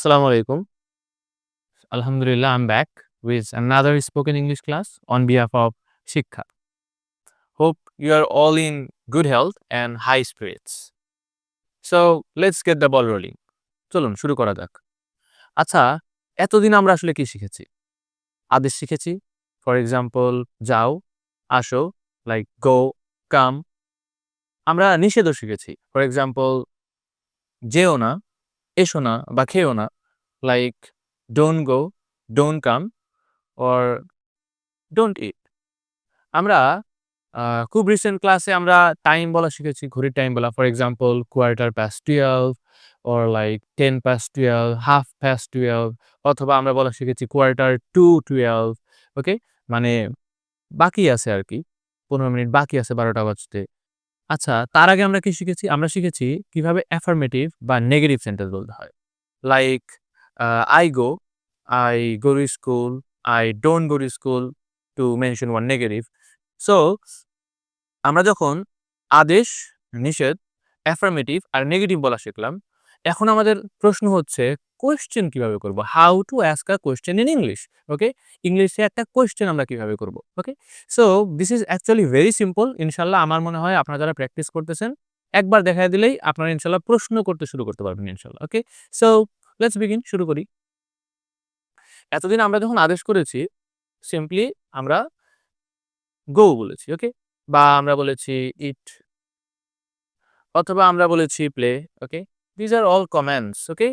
Assalamu alaikum. Alhamdulillah, I'm back with another spoken English class on behalf of Shikha. Hope you are all in good health and high spirits. So, let's get the ball rolling. চলুন শুরু করা যাক। আচ্ছা, এতদিন আমরা আসলে কি শিখেছি? আদেশ শিখেছি। ফর এক্সাম্পল যাও, আসো, লাইক গো, কাম। আমরা নিষেধও শিখেছি। ফর এক্সাম্পল যেও না, এসো না বা খেও না, like don't go, don't come or don't eat. আমরা খুব রিসেন্ট ক্লাসে আমরা টাইম বলা শিখেছি, ঘড়ির টাইম বলা। ফর এক্সাম্পল 12:15 অর লাইক 10:12, 12:30 অথবা আমরা বলা শিখেছি 1/4 to 12। ওকে? মানে বাকি আছে আরকি। 15 মিনিট বাকি আছে 12টা বাজতে। আচ্ছা, তার আগে আমরা কি শিখেছি? আমরা শিখেছি কিভাবে অ্যাফার্মেটিভ বা নেগেটিভ সেন্টেন্স বলতে হয়। Like I go, I go to school, I don't go to school, to mention one negative. So আমরা যখন আদেশ, নিষেধ, অ্যাফার্মেটিভ আর নেগেটিভ বলা শিখলাম, এখন আমাদের প্রশ্ন হচ্ছে কোয়েশ্চেন কিভাবে করব? How to ask a question in English. Okay? ইংলিশে একটা কোয়েশ্চেন আমরা কিভাবে করব? Okay? So this is actually very simple. ইনশাআল্লাহ আমার মনে হয় আপনারা যারা প্র্যাকটিস করতেছেন, একবার দেখায় দিলেই আপনারা ইনশাআল্লাহ প্রশ্ন করতে শুরু করতে পারবেন ইনশাআল্লাহ। ওকে? সো লেটস বিগিন, শুরু করি। এতদিন আমরা যখন আদেশ করেছি, সিম্পলি আমরা গো বলেছি। ওকে? বা আমরা বলেছি ইট অথবা আমরা বলেছি play. Okay? This are all commands. Okay?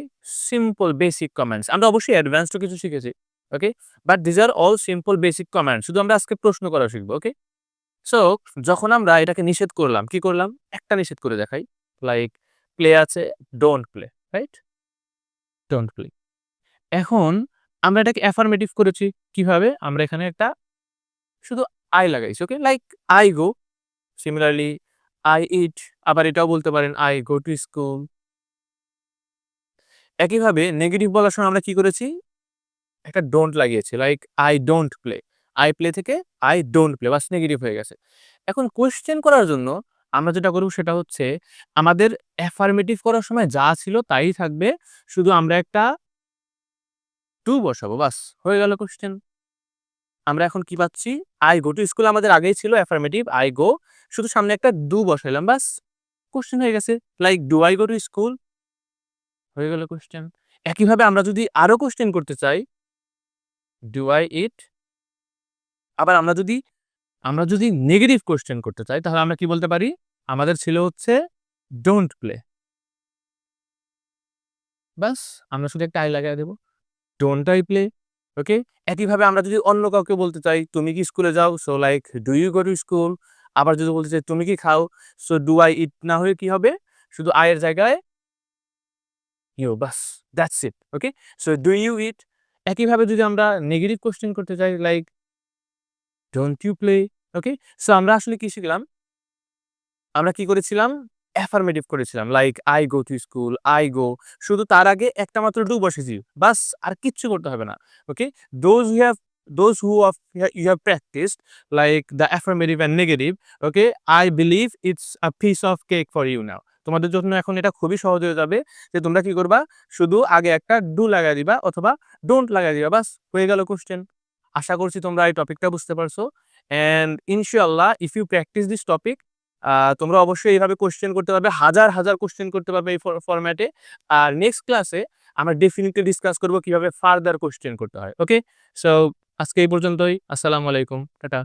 Simple basic commands. আমরা অবশ্যই অ্যাডভান্সড কিছু শিখেছি। Okay? But this are all simple basic commands. শুধু আমরা আজকে প্রশ্ন করা শিখব। ওকে? সো যখন আমরা এটাকে নিষেধ করলাম, কি করলাম? একটা নিষেধ করে দেখাই। লাইক প্লে আছে, don't play. Right? Don't play. এখন আমরা এটাকে অ্যাফার্মেটিভ করেছি কিভাবে? আমরা এখানে একটা শুধু আই লাগাইছি। Okay? Like I go, similarly I eat, আবার এটাও বলতে পারেন I go to school। একইভাবে নেগেটিভ বলার সময় আমরা কি করেছি? একটা ডোন্ট লাগিয়েছি। Like I don't play। I play থেকে I don't play, bus negative হয়ে গেছে। এখন কোয়েশ্চেন করার জন্য আমরা যেটা করব সেটা হচ্ছে আমাদের অ্যাফার্মেটিভ করার সময় যা ছিল তাই থাকবে। শুধু আমরা একটা টু বসাবো, বাস হয়ে গেল কোয়েশ্চেন। আমরা এখন কি পাচ্ছি? I go to school আমাদের আগেই ছিল অ্যাফার্মেটিভ I go, শুধু সামনে একটা ডু বসাইলাম, বাস কোয়েশ্চেন হয়ে গেছে। Like do I go to school, হয়ে গেল কোয়েশ্চেন। একইভাবে আমরা যদি আরো কোয়েশ্চেন করতে চাই, ডু I eat? আবার আমরা যদি নেগেটিভ কোয়েশ্চেন করতে চাই তাহলে আমরা কি বলতে পারি? আমাদের ছিল হচ্ছে ডোন্ট প্লে। বাস আমরা শুধু একটা আই লাগায় দেব। Don't I play. ওকে? একইভাবে আমরা যদি অন্য কাউকে বলতে চাই, তুমি কি স্কুলে যাও? So like do you go to school? আবার যদি বলতে চাই তুমি কি খাও? সো ডু আই ইট না হয়ে কি হবে? শুধু আই এর জায়গায় ইউ, বাস that's it. Okay? So do you it? একইভাবে যদি আমরা নেগেটিভ কোয়েশ্চেন করতে চাই, like don't you play? Okay? সো আমরা আসলে কি শিখলাম? আমরা কি করেছিলাম? অ্যাফার্মেটিভ করেছিলাম। Like I go to school, I go, শুধু তার আগে একটা মাত্র ডু বসেছি। বাস আর কিচ্ছু করতে হবে না। Okay? Those who have those who of you have practiced like the affirmative and negative, okay, I believe it's a piece of cake for you now. তোমাদের জন্য এখন এটা খুবই সহজ হয়ে যাবে যে তোমরা কি করবা? শুধু আগে একটা ডু লাগায় দিবা অথবা ডোন্ট লাগায় দিবা, বাস হয়ে গেল কোয়েশ্চেন। আশা করছি তোমরা এই টপিকটা বুঝতে পারছো। অ্যান্ড ইনশাআল্লাহ if you practise this topic, তোমরা অবশ্যই এইভাবে কোয়েশ্চেন করতে পারবে। হাজার, হাজার কোয়েশ্চেন করতে পারবে এই ফরম্যাটে। আর নেক্সট ক্লাসে আমরা ডেফিনিটলি ডিসকাস করব কিভাবে ফার্দার কোয়েশ্চেন করতে হয়। ওকে? সো আজকে এই পর্যন্তই। আসসালামু আলাইকুম। টাটা।